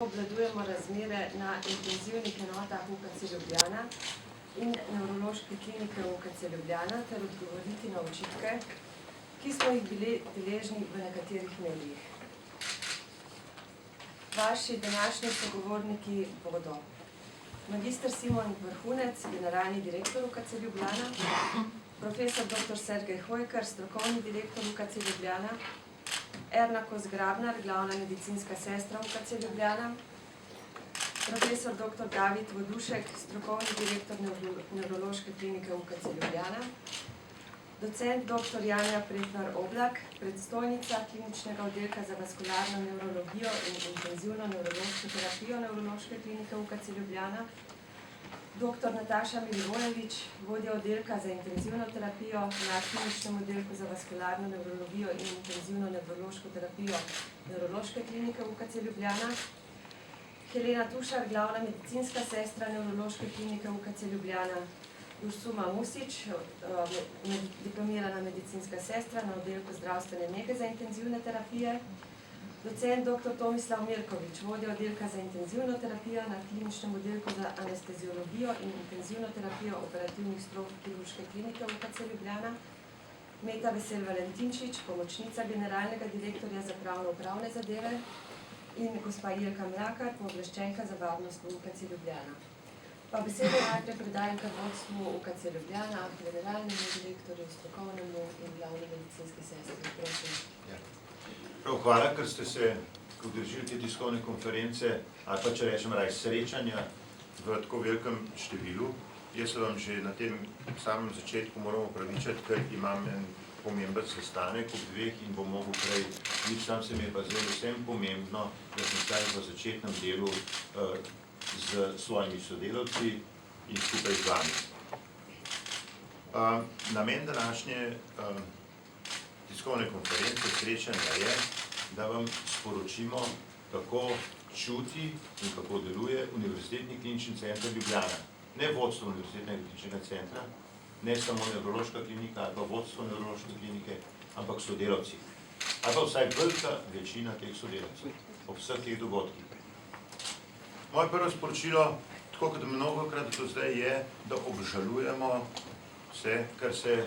Obvladujemo razmere na intenzivnih enotah UKC Ljubljana in nevrološke klinike UKC Ljubljana ter odgovoriti na očitke, ki smo jih bili deležni v nekaterih medijih. Vaši današnji sogovorniki bodo magister Simon Vrhunec, generalni direktor UKC Ljubljana, profesor dr. Sergej Hojkar, strokovni direktor UKC Ljubljana, Erna Kos-Grabnar, glavna medicinska sestra UKC Ljubljana, profesor dr. David Vodušek, strokovni direktor nevrološke klinike UKC Ljubljana, docent dr. Janja Pretnar Oblak, predstojnica kliničnega oddelka za vaskularno nevrologijo in intenzivno nevrološko terapijo nevrološke klinike UKC Ljubljana, dr. Nataša Milivojević, vodja oddelka za intenzivno terapijo na kliničnem oddelku za vaskularno nevrologijo in intenzivno nevrološko terapijo nevrološke klinike UKC Ljubljana, Helena Tušar, glavna medicinska sestra nevrološke klinike UKC Ljubljana, Ursuma Musić, diplomirana medicinska sestra na oddelku zdravstvene nege za intenzivne terapije, docent dr. Tomislav Mirković, vodja oddelka za intenzivno terapijo na kliničnem oddelku za anesteziologijo in intenzivno terapijo operativnih strok kirurške klinike UKC Ljubljana, Meta Vesel Valentinčič, pomočnica generalnega direktorja za pravno-upravne zadeve in gospa Jelka Mlakar, pooblaščenka za varnost v UKC Ljubljana. Pa besedo najprej predajam kar vodstvu UKC Ljubljana, generalnemu direktorju, strokovnemu in glavni medicinski sestri. Prosim. Prav, hvala, ker ste se udeležili te tiskovne konference, ali pa če rečem raj srečanja v tako velikem številu. Jaz se vam že na tem samem začetku moram opravičiti, ker imam en pomemben sestanek ob dveh in bom mogel prej nič, tam se mi je pa zelo vsem pomembno, da sem vsaj v začetnem delu z svojimi sodelavci in skupaj z vami. Namen današnje tiskovne konference srečanja je, da vam sporočimo, kako čuti in kako deluje Univerzitetni klinični center Ljubljana. Ne vodstvo Univerzitetnega kliničnega centra, ne samo nevrološka klinika ali pa vodstvo nevrološke klinike, ampak sodelavci. Ali pa vsaj velika večina teh sodelavcev ob vseh teh dogodkih. Moje prvo sporočilo, tako kot mnogokrat do zdaj, je, da obžalujemo vse, kar se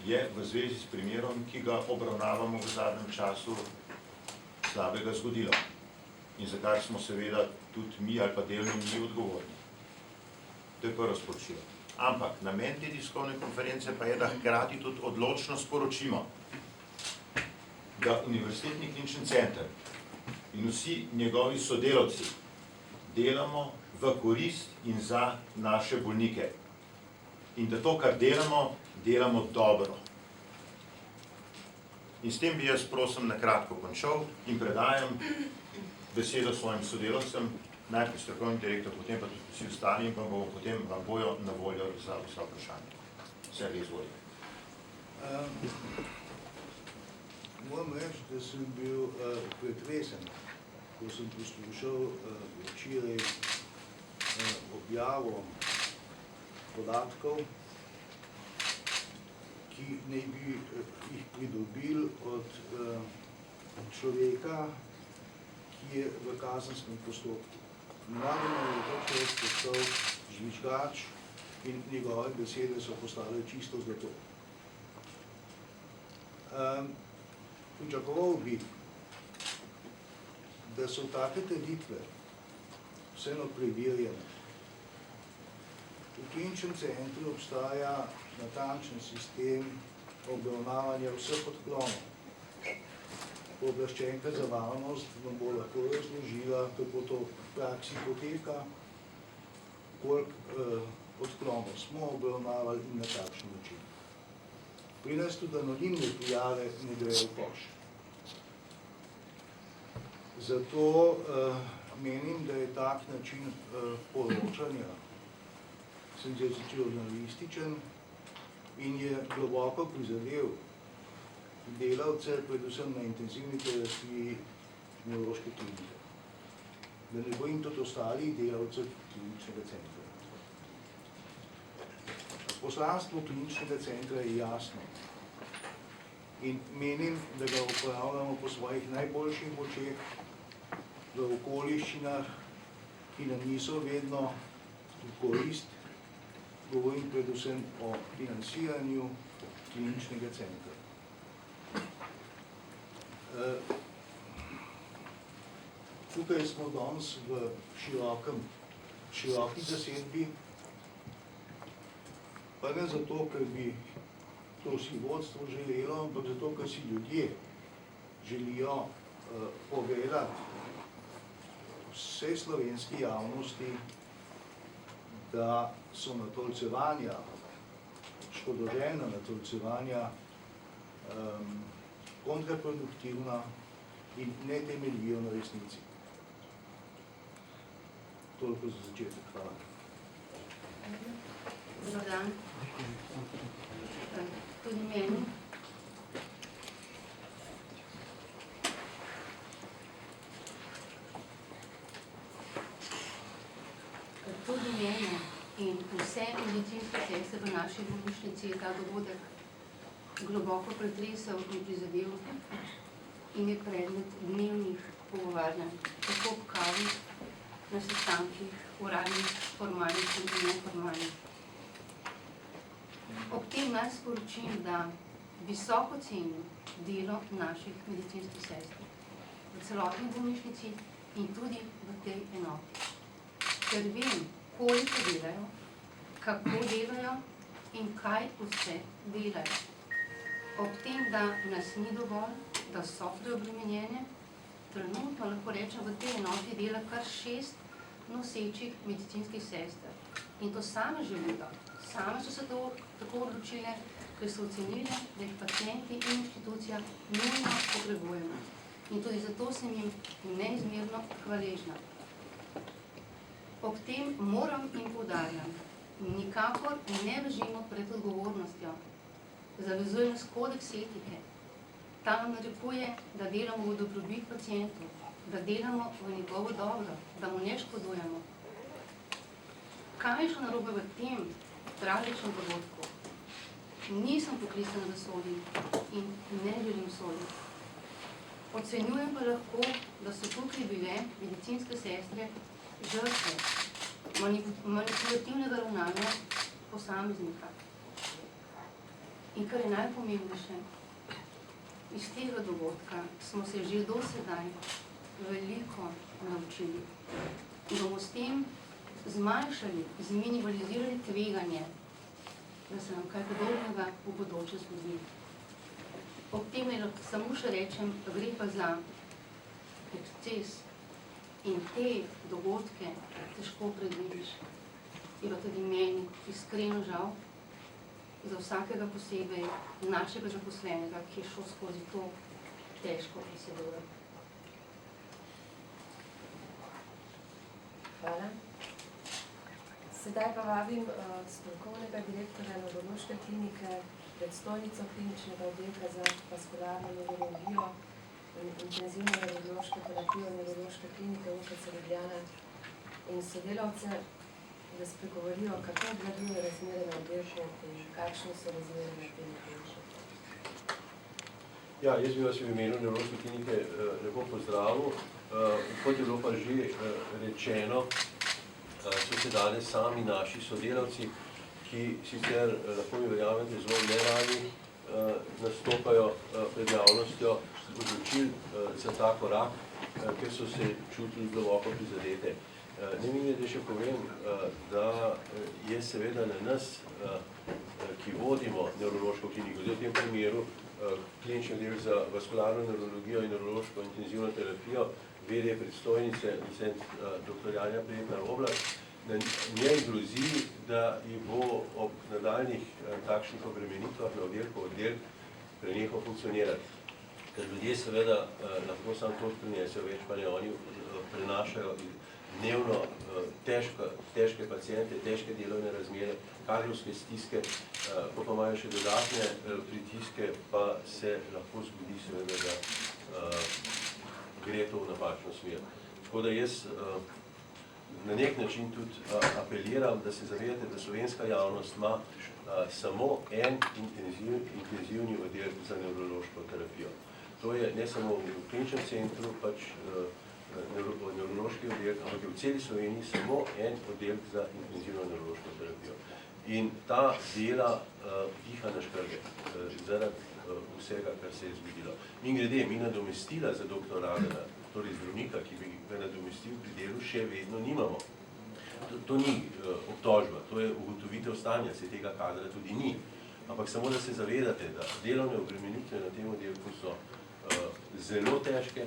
je v zvezi s primerom, ki ga obravnavamo v zadnjem času, slabega zgodilo. In za kar smo seveda tudi mi ali pa delno mi odgovorni. To je prvo sporočilo. Ampak namen te tiskovne konference pa je, da hkrati tudi odločno sporočimo, da Univerzitetni klinični center in vsi njegovi sodelavci delamo v korist in za naše bolnike. In da to, kar delamo, delamo dobro. In s tem bi jaz, prosim, na kratko končal in predajam besedo svojim sodelavcem, najprej strokovni direktor, potem pa tudi vsi ostali in potem vam bojo na voljo za vsa vprašanja. Sergej, izvolite. Moram reči, da sem bil pretresen, ko sem poslušal včeraj objavo podatkov, ki naj bi jih pridobili od človeka, ki je v kazenskem postopku. Navadno je to človek postal žvižgač in njegove besede so postale čisto zlato. Pričakoval bi, da so take trditve vseeno preverjene. V kliničnem centru obstaja natančen sistem obravnavanja vseh odklonov. Pooblaščenka za varnost vam bo lahko razložila, kako to v praksi poteka, koliko odklonov smo obravnavali in na takšen način. Pri nas tudi anonimne prijave ne grejo v koš. Zato menim, da je tak način poročanja senzacionalističen in je globoko prizadel delavce, predvsem na intenzivni terapiji nevrološke klinike. Da ne bojim tudi ostali delavcev kliničnega centra. Poslanstvo kliničnega centra je jasno in menim, da ga upravljamo po svojih najboljših močeh v okoliščinah, ki nam niso vedno v korist. Govorim predvsem o financiranju kliničnega centra. Tukaj smo danes v široki zasedbi, pa ne zato, ker bi to si vodstvo želelo, ampak zato, ker si ljudje želijo povedati vse slovenski javnosti, da so natolcevanja, škodoželjna natolcevanja kontraproduktivna in ne temeljijo na resnici. Toliko za začetek. Hvala. Dobar dan. Tudi meni. Tudi mene in vse medicinske sestre v naši bolnišnici je ta dogodek globoko pretresel in prizadel in je predmet dnevnih pogovarjanj, tako ob kavi, na sestankih, uradnih, formalnih in neformalnih. Ob tem naj sporočim, da visoko cenim delo naših medicinskih sester v celotni bolnišnici in tudi v tej enoti. Ker vem, koliko delajo, kako delajo in kaj vse delajo. Ob tem, da nas ni dovolj, da so preobremenjene, trenutno lahko rečem, v tej enoti dela kar 6 nosečih medicinskih sester. In to same želijo. Same so se to tako odločile, ker so ocenile, da jih pacienti in inštitucija nujno potrebujemo. In tudi zato sem jim neizmerno hvaležna. Ob tem moram in poudarjam, nikakor ne bežimo pred odgovornostjo. Zavezuje nas kodeks etike. Ta nam narekuje, da delamo v dobrobit pacientu, da delamo v njegovo dobro, da mu ne škodujemo. Kaj je šlo narobe v tem tragičnem dogodku? Nisem poklicana, da sodim in ne želim soditi. Ocenjujem pa lahko, da so tukaj bile medicinske sestre žrtve manipulativnega ravnanja posameznika. In kar je najpomembnejše, iz tega dogodka smo se že do sedaj veliko naučili. In bomo s tem zmanjšali, zminimalizirali tveganje, da se nam kaj podobnega v bodoče zgodi. Ob tem samo še rečem, gre pa za eksces in te dogodke težko predvidiš. Je pa tudi meni iskreno žal za vsakega posebej našega zaposlenega, ki je šel skozi to težko proceduro. Hvala. Sedaj pa vabim strokovnega direktorja Nevrološke klinike, predstojnico kliničnega oddelka za vaskularno nevrologijo in intenzivno nevrološko terapijo Nevrološke klinike UKC Ljubljana in sodelavce, da spregovorijo, kako obvladuje razmere na oddelku in kakšne so razmere na tem oddelku. Ja, jaz bi vas v imenu Nevrološke klinike lepo pozdravil. Kot je bilo pa že rečeno, so se danes sami naši sodelavci, ki sicer, lahko mi verjamete, zelo neradi nastopajo pred javnostjo, odločili za ta korak, ker so se čutili globoko prizadete. Ne mi da še povem, da je seveda na nas, ki vodimo Nevrološko kliniko, v tem primeru klinični oddelek za vaskularno nevrologijo in nevrološko intenzivno terapijo, v.d. predstojnice docent dr. Janja Prijetnar-Oblak, na njej grozi, da ji bo ob nadaljnih takšnih obremenitvah na oddelek prenehal funkcionirati. Ker ljudje seveda lahko samo to prinesejo, več pa ne oni prenašajo dnevno težke paciente, težke delovne razmere, kadrovske stiske, ko pa imajo še dodatne pritiske, pa se lahko zgodi seveda, da gre to v napačno smer. Tako da jaz na nek način tudi apeliram, da se zavedate, da slovenska javnost ima samo en intenzivni oddelek za nevrološko terapijo. To je ne samo v kliničnem centru, pač nevrološki oddelek, ampak je v celi Sloveniji samo en oddelek za intenzivno nevrološko terapijo. In ta dela diha na škrge zaradi vsega, kar se je zgodilo. In glede, mi nadomestila za dr. Radana, torej zdravnika, ki bi ga nadomestil pri delu, še vedno nimamo. To ni obtožba, to je ugotovitev stanja, se tega kadra tudi ni. Ampak samo, da se zavedate, da delovne obremenitve na tem oddelku so zelo težke,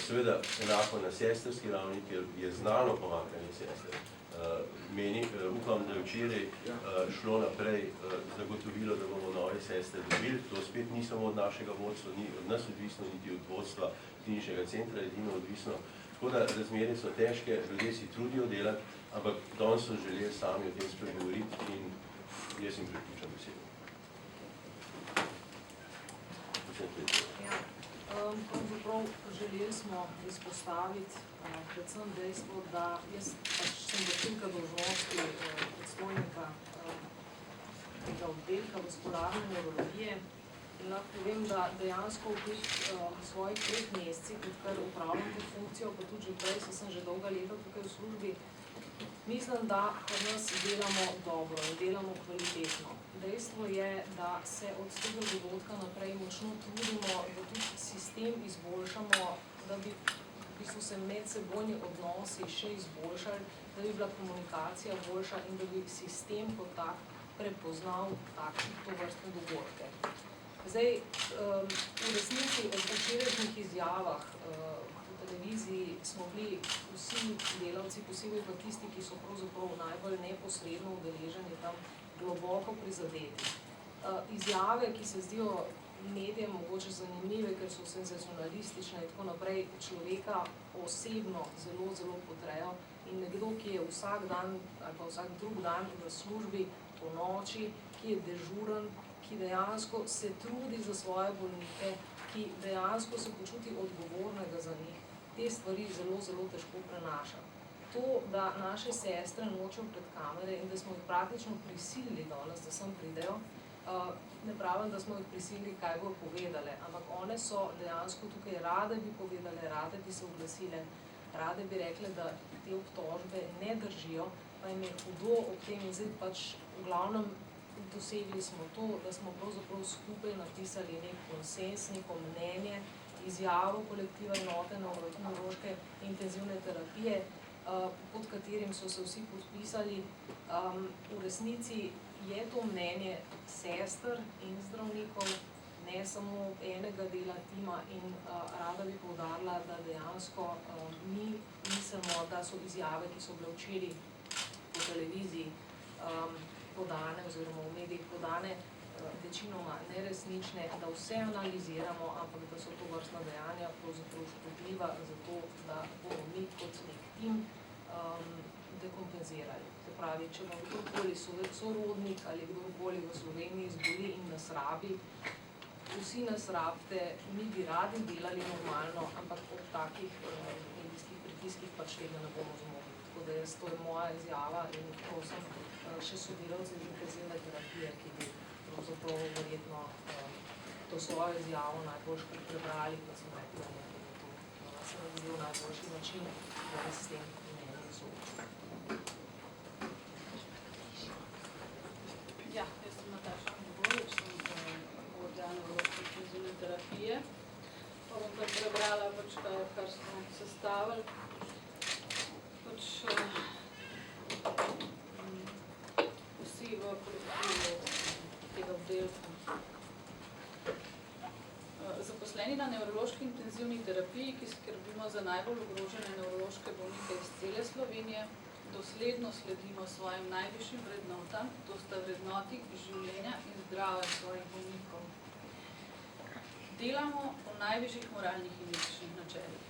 seveda enako na sestrski ravni, ker je znano pomanjkanje sester. Upam, da je včeraj šlo naprej zagotovilo, da bomo nove sestre dobili. To spet ni samo od našega vodstva, ni od nas odvisno, niti od vodstva kliničnega centra, edino odvisno. Tako da razmere so težke, ljudje si trudijo delati, ampak danes so želeli sami o tem spregovoriti in jaz jim priključam besedo. Pravzaprav želeli smo izpostaviti predvsem dejstvo, da jaz pač sem vršilka dolžnosti predstojnika tega oddelka vaskularne nevrologije in lahko povem, da dejansko v teh svojih 3 mesecih, odkar upravljam to funkcijo, pa tudi že prej, sem že dolga leta tukaj v službi, mislim, da pri nas delamo dobro in delamo kvalitetno. Dejstvo je, da se od tega dogodka naprej močno trudimo, da tudi sistem izboljšamo, da bi v bistvu se medsebojni odnosi še izboljšali, da bi bila komunikacija boljša in da bi sistem kot tak prepoznal takšne tovrstne dogodke. Zdaj, v resnici od včerajšnjih izjavah po televiziji smo bili vsi delavci, posebej pa tisti, ki so pravzaprav najbolj neposredno udeleženi tam, globoko prizadeti. Izjave, ki se zdijo medijem mogoče zanimive, ker so senzacionalistične in tako naprej, človeka osebno zelo, zelo potrejo in nekdo, ki je vsak dan ali pa vsak drug dan v službi po noči, ki je dežuren, ki dejansko se trudi za svoje bolnike, ki dejansko se počuti odgovornega za njih, te stvari zelo, zelo težko prenaša. To, da naše sestre nočejo pred kamere in da smo jih praktično prisilili danes, da sem pridejo, ne pravim, da smo jih prisilili, kaj bodo povedale, ampak one so dejansko tukaj rade bi povedale, rade bi se oglasile, rade bi rekle, da te obtožbe ne držijo, pa jim je hudo ob tem in zdaj pač v glavnem dosegli smo to, da smo pravzaprav skupaj napisali nek konsens, neko mnenje, izjavo kolektiva enote nevrološke intenzivne terapije, pod katerim so se vsi podpisali. V resnici je to mnenje sester in zdravnikov, ne samo enega dela tima in rada bi poudarila, da dejansko mi mislimo, da so izjave, ki so bile včeraj po televiziji podane oziroma v medijih podane, večinoma neresnične, da vse analiziramo, ampak da so to vrstna dejanja pravzaprav škodljiva za to, da bomo mi kot nek tim dekompenzirali. Se pravi, če vam kdorkoli sorodnik ali kdorkoli v Sloveniji zboli in nas rabi, vsi nas rabite, mi bi radi delali normalno, ampak ob takih medijskih pritiskih pač tega ne bomo zmogli. Tako da to je moja izjava in prosim še sodelavce iz intenzivne terapije, ki bi pravzaprav verjetno to svojo izjavo najbolj prebrali, kot sem rekla, da se nam zdi najboljši način, da bi s tem mnenjem soočili. Ja, jaz sem Nataša Andobolič, sem vodja nevrološke intenzivne terapije. Pa bom kar prebrala, kar smo sestavili. Vsi v kolektivu tega oddelka. Zaposleni na nevrološki intenzivni terapiji, ki skrbimo za najbolj ogrožene nevrološke bolnike iz cele Slovenije, dosledno sledimo svojim najvišjim vrednotam, to sta vrednoti življenja in zdravja svojih bolnikov. Delamo po najvišjih moralnih in etičnih načelih.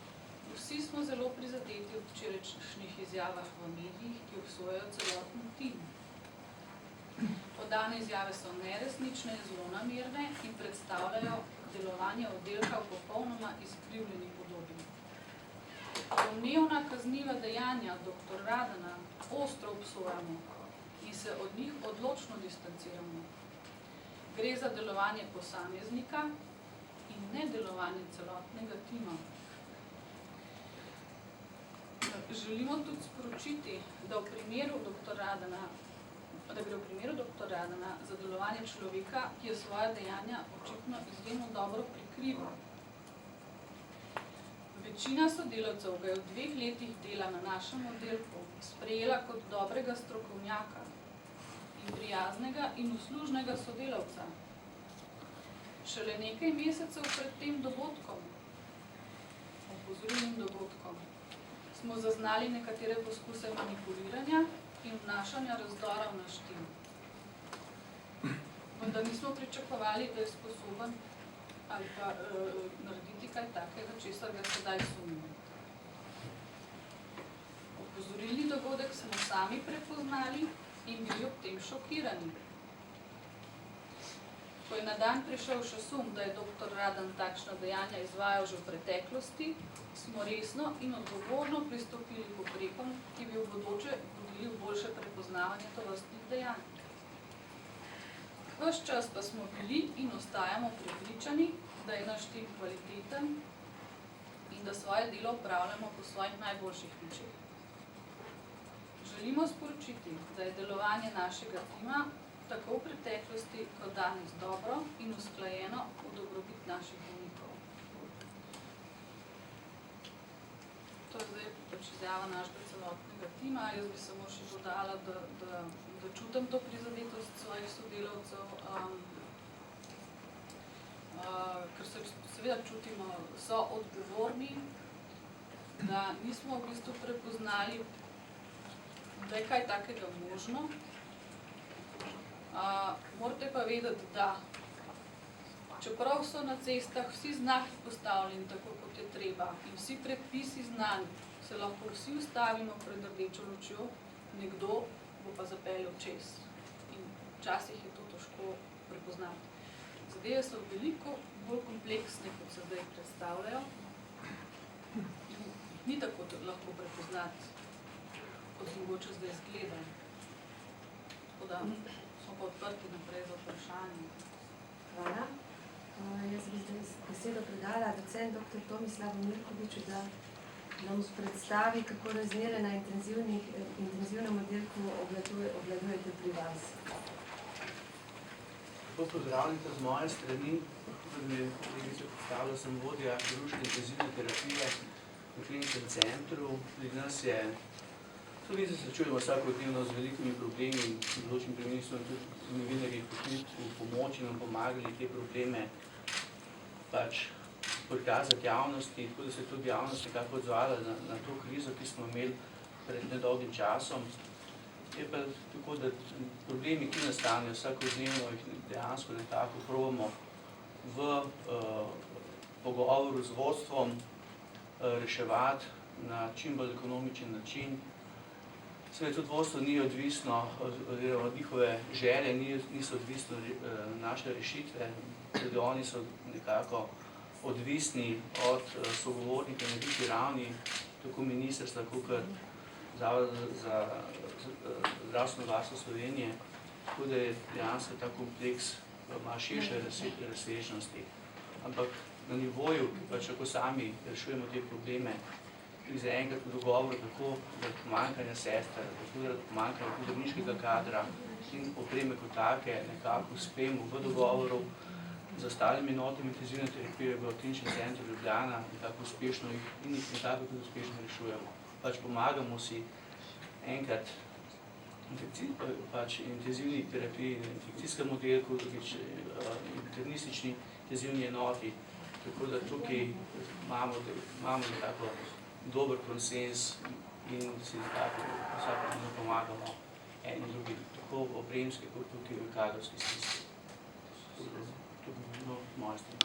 Vsi smo zelo prizadeti ob včerajšnjih izjavah v medijih, ki obsojajo celoten tim. Podane izjave so neresnične, zlonamerne in predstavljajo delovanje oddelka v popolnoma izkrivljeni podobi. Domnevna kazniva dejanja dr. Radana ostro obsojamo in se od njih odločno distanciramo. Gre za delovanje posameznika in ne delovanje celotnega tima. Želimo tudi sporočiti, da gre v primeru dr. Radana za delovanje človeka, ki je svoje dejanja očitno izjemno dobro prikrival. Večina sodelavcev ga je v 2 letih dela na našem oddelku sprejela kot dobrega strokovnjaka in prijaznega in uslužnega sodelavca. Šele nekaj mesecev pred tem dogodkom, opozorilnim dogodkom, smo zaznali nekatere poskuse manipuliranja in vnašanja razdora v naš tim. Vendar nismo pričakovali, da je sposoben ali pa narediti kaj takega, česar ga sedaj sumimo. Opozorilni dogodek smo sami prepoznali in bili ob tem šokirani. Ko je na dan prišel še sum, da je dr. Radan takšna dejanja izvajal že v preteklosti, smo resno in odgovorno pristopili k ukrepom, ki bi v bodoče vodili v boljše prepoznavanje tovrstnih dejanj. Ves čas pa smo bili in ostajamo prepričani, da je naš tim kvaliteten in da svoje delo opravljamo po svojih najboljših močeh. Želimo sporočiti, da je delovanje našega tima tako v preteklosti kot danes dobro in usklajeno v dobrobit naših bolnikov. To je zdaj pač izjava našega celotnega tima. Jaz bi samo še dodala, da čutim to prizadetost svojih sodelavcev, ker se seveda čutimo, so odgovorni, da nismo v bistvu prepoznali, da je kaj takega možno. Morate pa vedeti, da čeprav so na cestah vsi znaki postavljeni tako, kot je treba in vsi predpisi znani, se lahko vsi ustavimo pred rdečo lučjo, nekdo bo pa zapeljal čez. In včasih je to težko prepoznati. Zadeve so veliko bolj kompleksne, kot se zdaj predstavljajo. Ni tako lahko prepoznati, kot mogoče zdaj izgleda. Tako da smo pa odprti naprej za vprašanje. Hvala. Jaz bi zdaj besedo predala docent dr. Tomislavu Mirkoviču, da nam predstavi, kako razmere na intenzivnem oddelku obvladujete pri vas. Lepo pozdravljate z moje strani. Kot mi je kolegica predstavila, sem vodja kirurške intenzivne terapije v kliničnem centru. Pri nas je, tudi se srečujemo vsakodnevno z velikimi problemi in v določenih primerih smo tudi novinarji v pomoči nam pomagali te probleme pač prikazati javnosti, tako da se je tudi javnost nekako odzvala na to krizo, ki smo imeli pred nedolgim časom. Je pa tako, da problemi, ki nastanejo vsakodnevno, jih dejansko nekako probamo v pogovoru z vodstvom reševati na čim bolj ekonomičen način. Seveda tudi vodstvo ni odvisno, od njihove želje, niso odvisno naše rešitve, tudi oni so nekako odvisni od sogovornika na višji ravni, tako ministrstva, kot Zavod za zdravstveno varstvo Slovenije, tako da je dejansko ta kompleks ima širše razsežnosti. Ampak na nivoju, pač ako sami rešujemo te probleme, in zaenkrat v dogovoru tako, da pomanjkanja sester, da pomanjkanja zdravniškega kadra in opreme kot take nekako uspemo v dogovoru z ostalimi enotami intenzivne terapije v kliničnem centru Ljubljana, nekako uspešno in jih nekako tudi uspešno rešujemo. Pač pomagamo si enkrat pač intenzivni terapiji na infekcijskem oddelku, drugič internistični intenzivni enoti, tako da tukaj imamo nekako dober konsens in si nekako vsakodnevno pomagamo eni in drugi, tako v opremski kot tukaj v kadrovski stiski. To bi bilo moje strani.